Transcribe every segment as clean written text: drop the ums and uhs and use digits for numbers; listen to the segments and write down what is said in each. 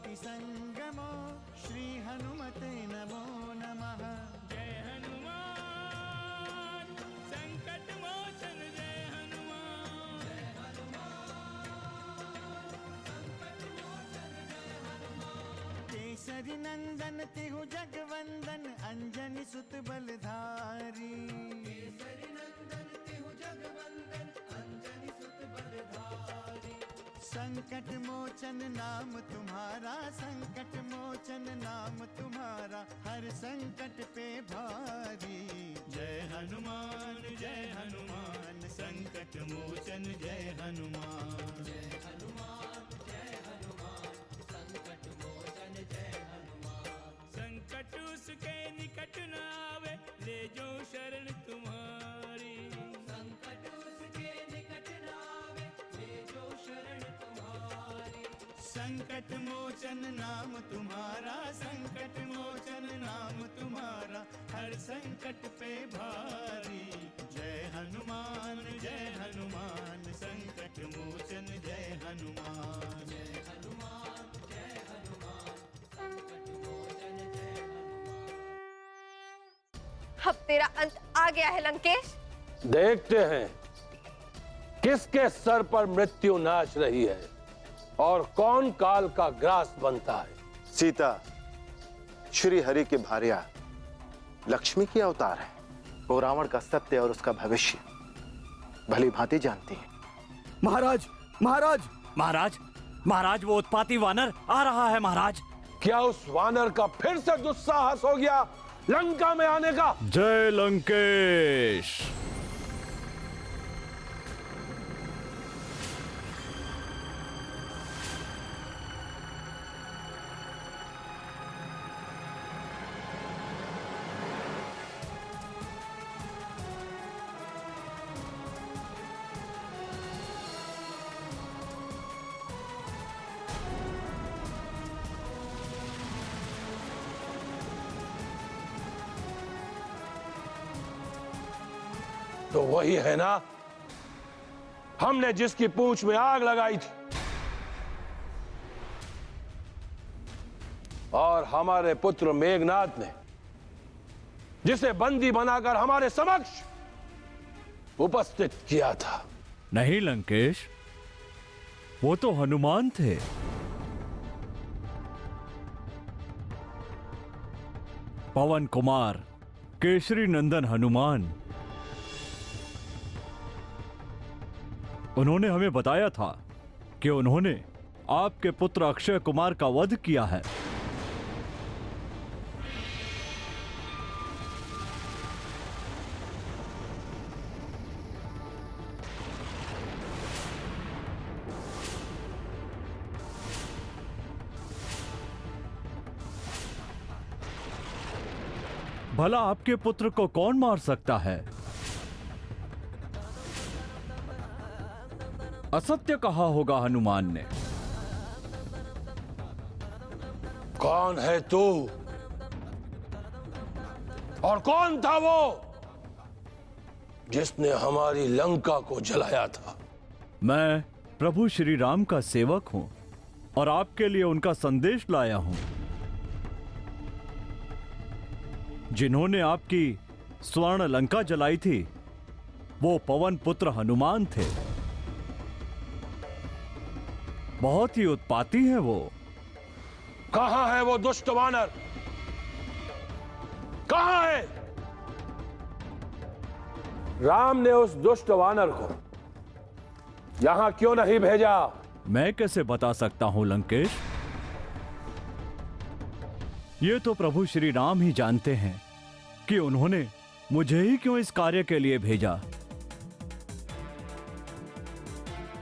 ज्योति संगमो श्री हनुमते नमो नमः। जय हनुमान संकट मोचन जय हनुमान। जय हनुमान संकट मोचन जय हनुमान। केसरी नंदन तिहु जगवंदन अंजनी सुत बलधारी। केसरी नंदन तिहु जगवंदन अंजनी सुत बलधारी। संकट मोचन नाम तुम्हारा, संकट मोचन नाम तुम्हारा, हर संकट पे भारी। जय हनुमान संकट मोचन जय हनुमान। जय हनुमान संकट मोचन जय हनुमान। संकट उसके निकट न आवे, ले जो शरण तुम्हारी। संकट उसके निकट न आवे, ले जो शरण तुम्हारी। संकट मोचन नाम तुम्हारा, संकट मोचन नाम तुम्हारा, हर संकट पे भारी। जय हनुमान संकट मोचन जय हनुमान। जय हनुमान संकट मोचन जय हनुमान। अब तेरा अंत आ गया है लंकेश। देखते हैं किसके सर पर मृत्यु नाच रही है और कौन काल का ग्रास बनता है। सीता श्री हरि के भार्या लक्ष्मी की अवतार है। वो रावण का सत्य और उसका भविष्य भली भांति जानती है। महाराज महाराज महाराज महाराज, वो उत्पाती वानर आ रहा है महाराज। क्या उस वानर का फिर से दुस्साहस हो गया लंका में आने का? जय लंकेश। तो वही है ना, हमने जिसकी पूंछ में आग लगाई थी और हमारे पुत्र मेघनाथ ने जिसे बंदी बनाकर हमारे समक्ष उपस्थित किया था। नहीं लंकेश, वो तो हनुमान थे। पवन कुमार केसरी नंदन हनुमान। उन्होंने हमें बताया था कि उन्होंने आपके पुत्र अक्षय कुमार का वध किया है। भला आपके पुत्र को कौन मार सकता है? असत्य कहा होगा हनुमान ने। कौन है तू और कौन था वो जिसने हमारी लंका को जलाया था? मैं प्रभु श्री राम का सेवक हूं और आपके लिए उनका संदेश लाया हूं। जिन्होंने आपकी स्वर्ण लंका जलाई थी वो पवन पुत्र हनुमान थे। बहुत ही उत्पाती है वो। कहां है वो दुष्ट वानर? कहां है? राम ने उस दुष्ट वानर को यहां क्यों नहीं भेजा? मैं कैसे बता सकता हूं लंकेश? ये तो प्रभु श्री राम ही जानते हैं कि उन्होंने मुझे ही क्यों इस कार्य के लिए भेजा।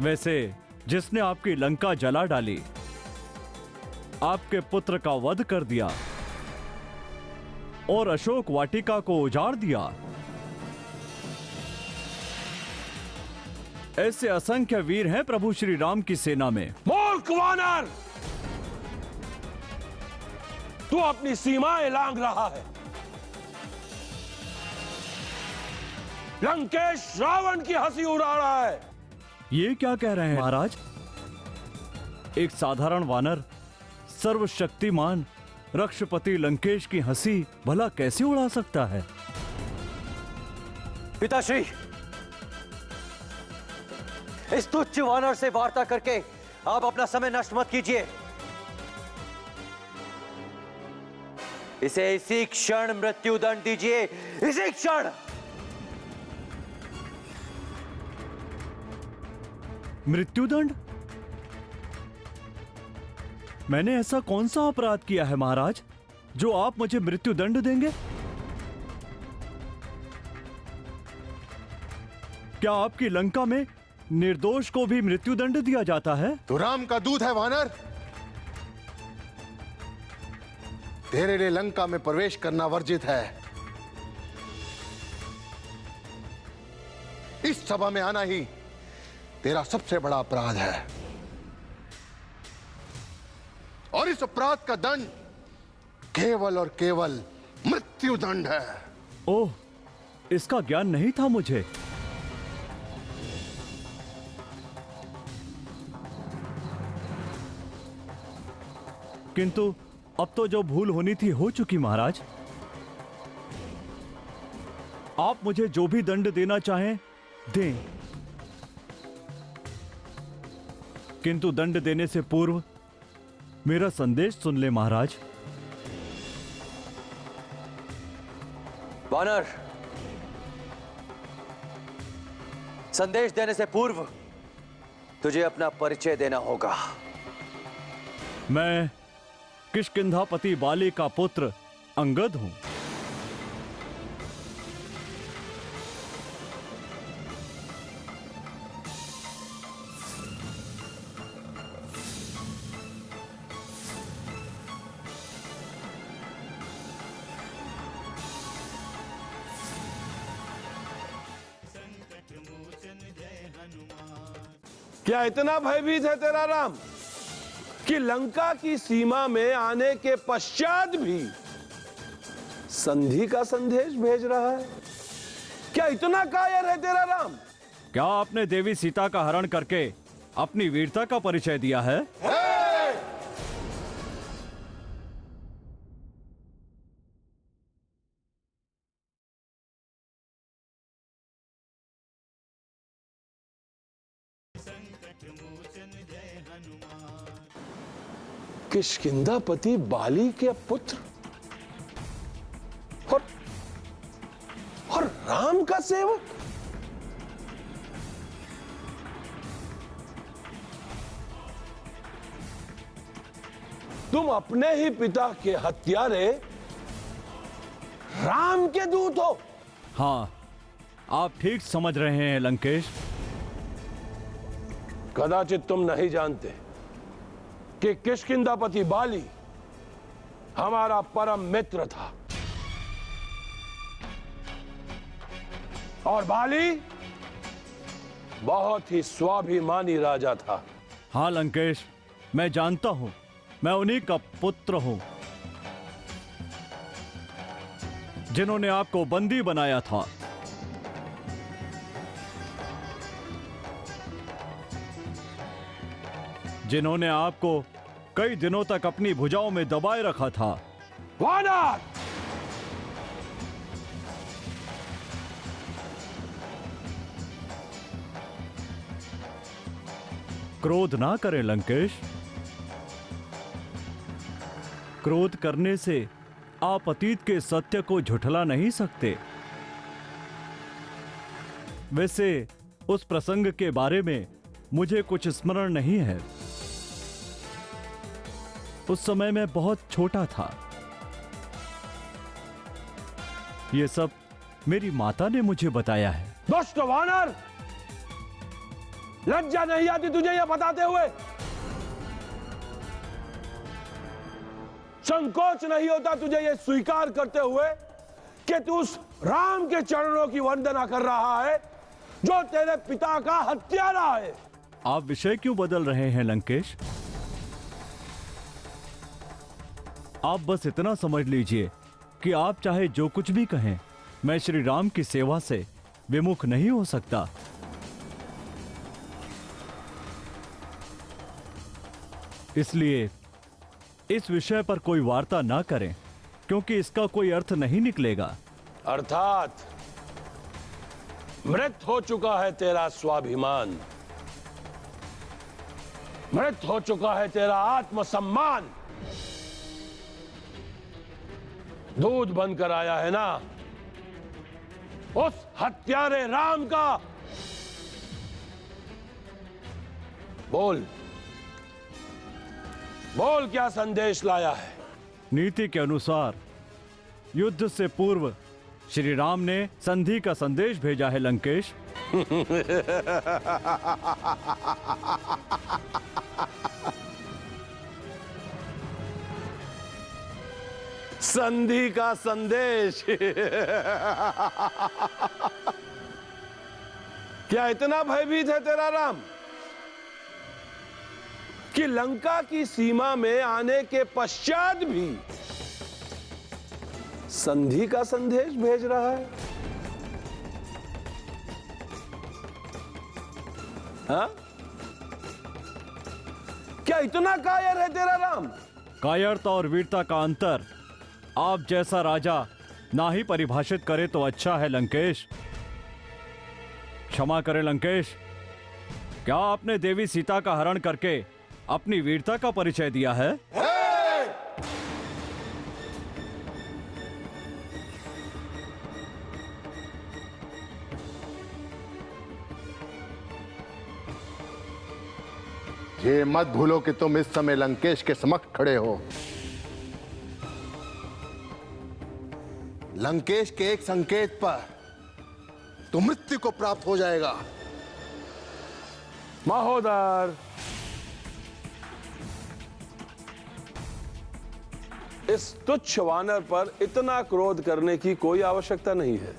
वैसे जिसने आपकी लंका जला डाली, आपके पुत्र का वध कर दिया और अशोक वाटिका को उजाड़ दिया, ऐसे असंख्य वीर हैं प्रभु श्री राम की सेना में। मूर्ख वानर, तू अपनी सीमाएं लांघ रहा है। लंकेश रावण की हंसी उड़ा रहा है। ये क्या कह रहे हैं महाराज? एक साधारण वानर सर्वशक्तिमान रक्षपति लंकेश की हंसी भला कैसे उड़ा सकता है? पिताश्री, इस तुच्छ वानर से वार्ता करके आप अपना समय नष्ट मत कीजिए। इसे इसी क्षण मृत्युदंड दीजिए, इसी क्षण। मृत्युदंड? मैंने ऐसा कौन सा अपराध किया है महाराज जो आप मुझे मृत्युदंड देंगे? क्या आपकी लंका में निर्दोष को भी मृत्युदंड दिया जाता है? तू राम का दूत है वानर। तेरे लिए लंका में प्रवेश करना वर्जित है। इस सभा में आना ही तेरा सबसे बड़ा अपराध है, और इस अपराध का दंड केवल और केवल मृत्युदंड है। ओह, इसका ज्ञान नहीं था मुझे। किंतु अब तो जो भूल होनी थी हो चुकी महाराज। आप मुझे जो भी दंड देना चाहें दें, किंतु दंड देने से पूर्व मेरा संदेश सुन ले महाराज। वानर, संदेश देने से पूर्व तुझे अपना परिचय देना होगा। मैं किष्किंधापति बाली का पुत्र अंगद हूं। क्या इतना भयभीत है तेरा राम कि लंका की सीमा में आने के पश्चात भी संधि का संदेश भेज रहा है? क्या इतना कायर है तेरा राम? क्या आपने देवी सीता का हरण करके अपनी वीरता का परिचय दिया है? किष्किंधापति बाली के पुत्र और राम का सेवक? तुम अपने ही पिता के हत्यारे राम के दूत हो। हाँ, आप ठीक समझ रहे हैं लंकेश। कदाचित तुम नहीं जानते कि किष्किंधापति बाली हमारा परम मित्र था, और बाली बहुत ही स्वाभिमानी राजा था। हाँ लंकेश, मैं जानता हूं, मैं उन्हीं का पुत्र हूं जिन्होंने आपको बंदी बनाया था। जिन्होंने आपको कई दिनों तक अपनी भुजाओं में दबाए रखा था। वानर! क्रोध ना करें लंकेश। क्रोध करने से आप अतीत के सत्य को झुठला नहीं सकते। वैसे उस प्रसंग के बारे में मुझे कुछ स्मरण नहीं है। उस समय मैं बहुत छोटा था। ये सब मेरी माता ने मुझे बताया है। दुष्ट वानर! लज्जा नहीं आती तुझे यह बताते हुए? संकोच नहीं होता तुझे यह स्वीकार करते हुए कि तू उस राम के चरणों की वंदना कर रहा है जो तेरे पिता का हत्यारा है? आप विषय क्यों बदल रहे हैं लंकेश? आप बस इतना समझ लीजिए कि आप चाहे जो कुछ भी कहें, मैं श्री राम की सेवा से विमुख नहीं हो सकता। इसलिए इस विषय पर कोई वार्ता ना करें, क्योंकि इसका कोई अर्थ नहीं निकलेगा। अर्थात मृत हो चुका है तेरा स्वाभिमान, मृत हो चुका है तेरा आत्मसम्मान। दूध बनकर आया है ना उस हत्यारे राम का। बोल बोल, क्या संदेश लाया है? नीति के अनुसार युद्ध से पूर्व श्री राम ने संधि का संदेश भेजा है लंकेश। संधि का संदेश। क्या इतना भयभीत है तेरा राम कि लंका की सीमा में आने के पश्चात भी संधि का संदेश भेज रहा है? हाँ? क्या इतना कायर है तेरा राम? कायरता और वीरता का अंतर आप जैसा राजा ना ही परिभाषित करे तो अच्छा है लंकेश। क्षमा करें लंकेश, क्या आपने देवी सीता का हरण करके अपनी वीरता का परिचय दिया है? ये मत भूलो कि तुम इस समय लंकेश के समक्ष खड़े हो। लंकेश के एक संकेत पर तो मृत्यु को प्राप्त हो जाएगा। महोदर, इस तुच्छ वानर पर इतना क्रोध करने की कोई आवश्यकता नहीं है।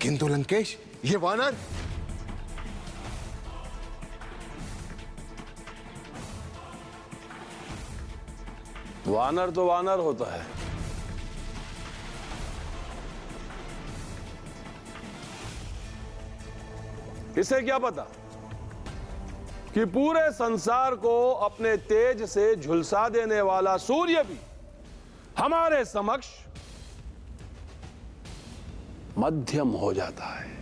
किंतु लंकेश, ये वानर वानर तो वानर होता है। इसे क्या पता कि पूरे संसार को अपने तेज से झुलसा देने वाला सूर्य भी हमारे समक्ष मध्यम हो जाता है।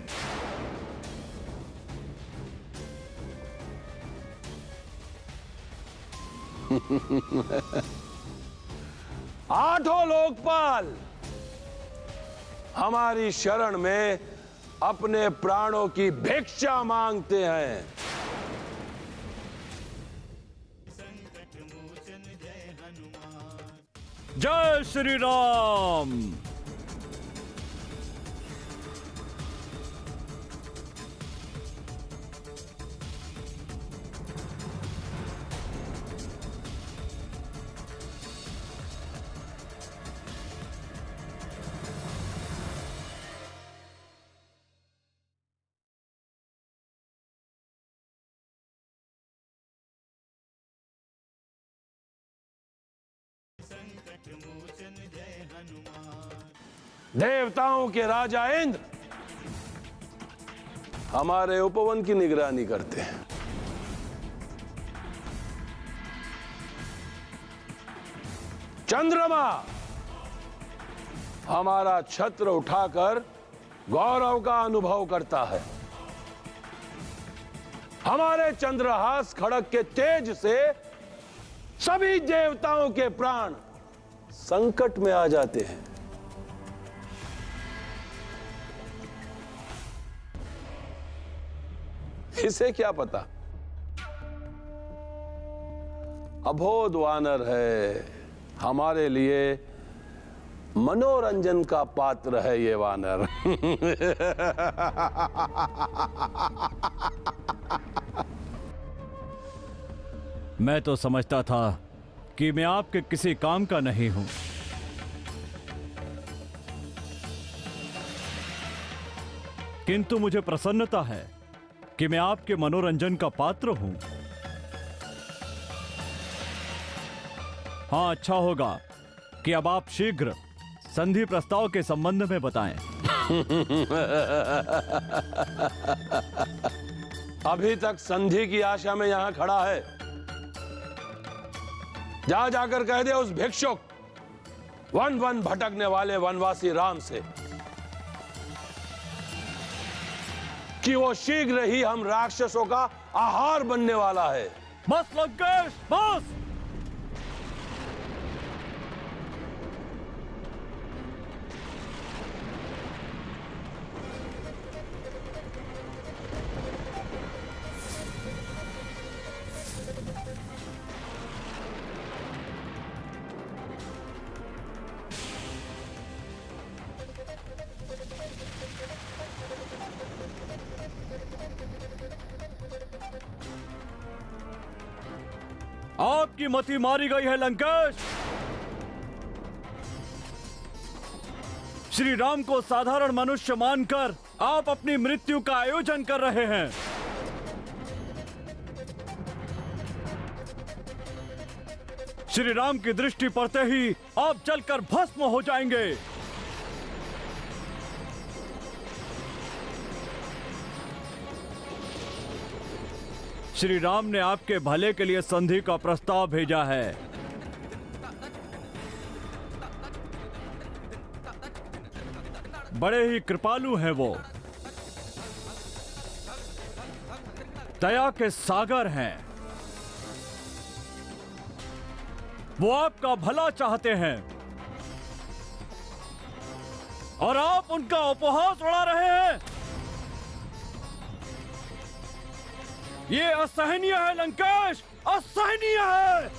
आठों लोकपाल हमारी शरण में अपने प्राणों की भिक्षा मांगते हैं। जय श्री राम। देवताओं के राजा इंद्र हमारे उपवन की निगरानी करते हैं। चंद्रमा हमारा छत्र उठाकर गौरव का अनुभव करता है। हमारे चंद्रहास खड़ग के तेज से सभी देवताओं के प्राण संकट में आ जाते हैं। इसे क्या पता अबोध वानर है, हमारे लिए मनोरंजन का पात्र है ये वानर। मैं तो समझता था कि मैं आपके किसी काम का नहीं हूं, किंतु मुझे प्रसन्नता है कि मैं आपके मनोरंजन का पात्र हूं। हाँ, अच्छा होगा कि अब आप शीघ्र संधि प्रस्ताव के संबंध में बताएं। अभी तक संधि की आशा में यहां खड़ा है, जा जाकर कह दे उस भिक्षुक वन वन भटकने वाले वनवासी राम से कि वो शीघ्र ही हम राक्षसों का आहार बनने वाला है। बस लंकेश, बस। आपकी मति मारी गई है लंकेश। श्री राम को साधारण मनुष्य मानकर आप अपनी मृत्यु का आयोजन कर रहे हैं। श्री राम की दृष्टि पड़ते ही आप जलकर भस्म हो जाएंगे। श्री राम ने आपके भले के लिए संधि का प्रस्ताव भेजा है। बड़े ही कृपालु हैं वो, दया के सागर हैं। वो आपका भला चाहते हैं और आप उनका उपहास उड़ा रहे हैं। ये असहनीय है लंकेश, असहनीय है।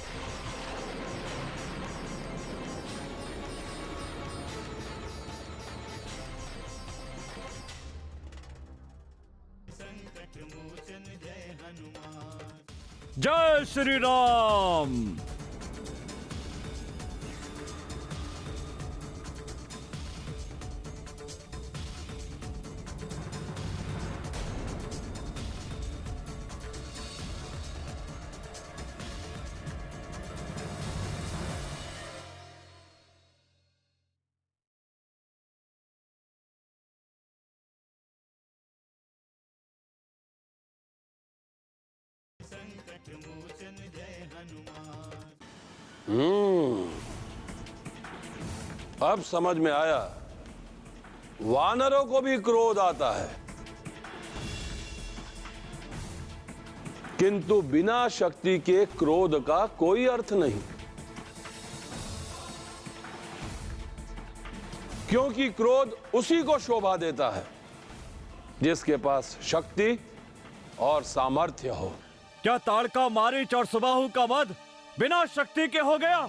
जय श्री राम। अब समझ में आया, वानरों को भी क्रोध आता है, किंतु बिना शक्ति के क्रोध का कोई अर्थ नहीं, क्योंकि क्रोध उसी को शोभा देता है जिसके पास शक्ति और सामर्थ्य हो। क्या ताड़का, मारीच और सुबाहु का वध बिना शक्ति के हो गया?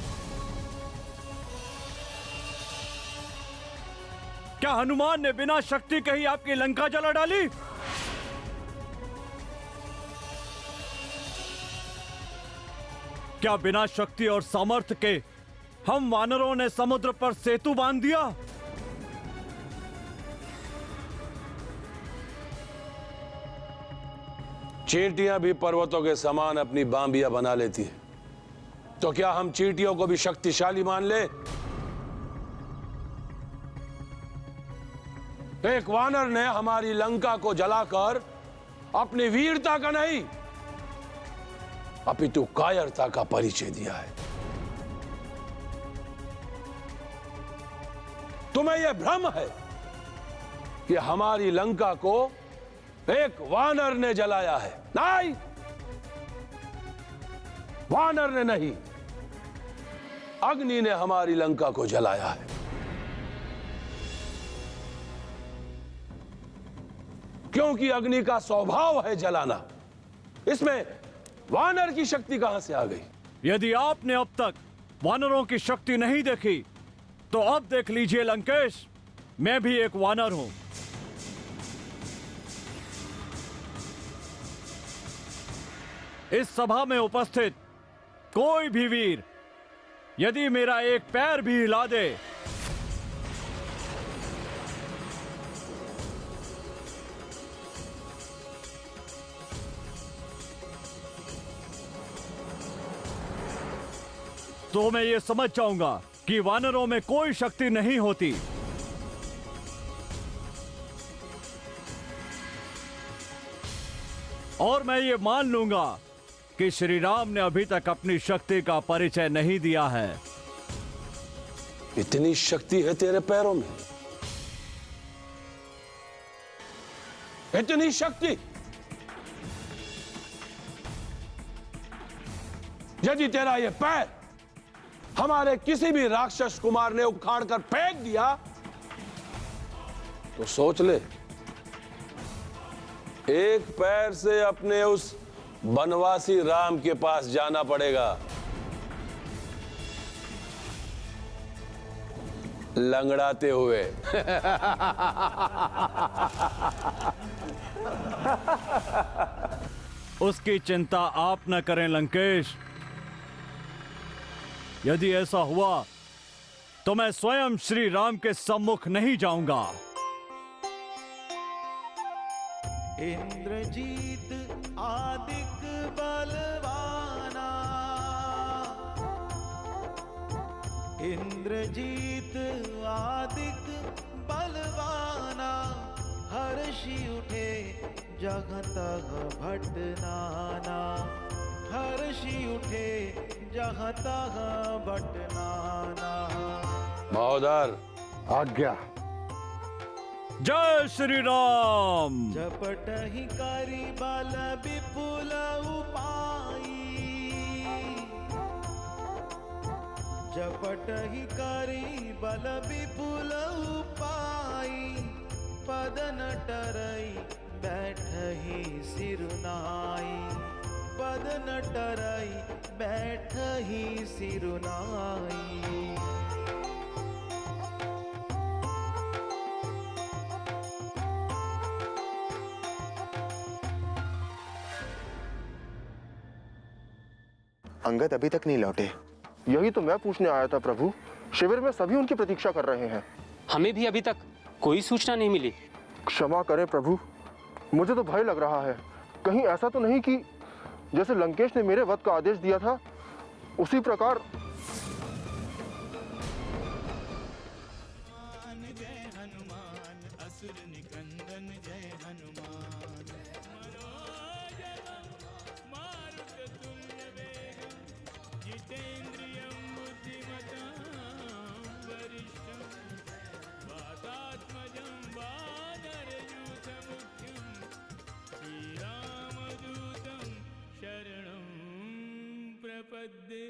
क्या हनुमान ने बिना शक्ति के ही आपकी लंका जला डाली? क्या बिना शक्ति और सामर्थ्य के हम वानरों ने समुद्र पर सेतु बांध दिया? चींटियां भी पर्वतों के समान अपनी बांबियां बना लेती है, तो क्या हम चींटियों को भी शक्तिशाली मान ले? एक वानर ने हमारी लंका को जलाकर अपनी वीरता का नहीं अपितु कायरता का परिचय दिया है। तुम्हें यह भ्रम है कि हमारी लंका को एक वानर ने जलाया है। नहीं, वानर ने नहीं, अग्नि ने हमारी लंका को जलाया है। क्योंकि अग्नि का स्वभाव है जलाना, इसमें वानर की शक्ति कहां से आ गई? यदि आपने अब तक वानरों की शक्ति नहीं देखी, तो अब देख लीजिए लंकेश, मैं भी एक वानर हूं। इस सभा में उपस्थित कोई भी वीर यदि मेरा एक पैर भी हिला दे, तो मैं ये समझ जाऊंगा कि वानरों में कोई शक्ति नहीं होती। और मैं ये मान लूंगा कि श्री राम ने अभी तक अपनी शक्ति का परिचय नहीं दिया है। इतनी शक्ति है तेरे पैरों में, इतनी शक्ति। यदि तेरा ये पैर हमारे किसी भी राक्षस कुमार ने उखाड़कर फेंक दिया तो सोच ले, एक पैर से अपने उस बनवासी राम के पास जाना पड़ेगा, लंगड़ाते हुए। उसकी चिंता आप न करें लंकेश। यदि ऐसा हुआ तो मैं स्वयं श्री राम के सम्मुख नहीं जाऊंगा। इंद्रजीत आदिक बलवाना, इंद्रजीत आदिक बलवाना, हर्षि उठे जहाँ तह भट नाना, हर्षि उठे जहाँ तह भट नाना। महोदर, आज्ञा। जय श्री राम। झपटहि करि बल विपुल उपाई, झपटहि करि बल विपुल उपाई, पद न टरई बैठहि सिरुनाई, पद न टरई बैठहि सिरुनाई। अंगद अभी तक नहीं लौटे। यही तो मैं पूछने आया था प्रभु। शिविर में सभी उनकी प्रतीक्षा कर रहे हैं। हमें भी अभी तक कोई सूचना नहीं मिली। क्षमा करें प्रभु, मुझे तो भय लग रहा है। कहीं ऐसा तो नहीं कि जैसे लंकेश ने मेरे वध का आदेश दिया था उसी प्रकार। जय हनुमान, असुर निकंदन जय हनुमान। मारुततुल्य वेगं, जितेन्द्रियं बुद्धिमतां वरिष्ठं, वातात्मजं वानरयूथमुख्यं, श्रीरामदूतं शरणं प्रपद्ये।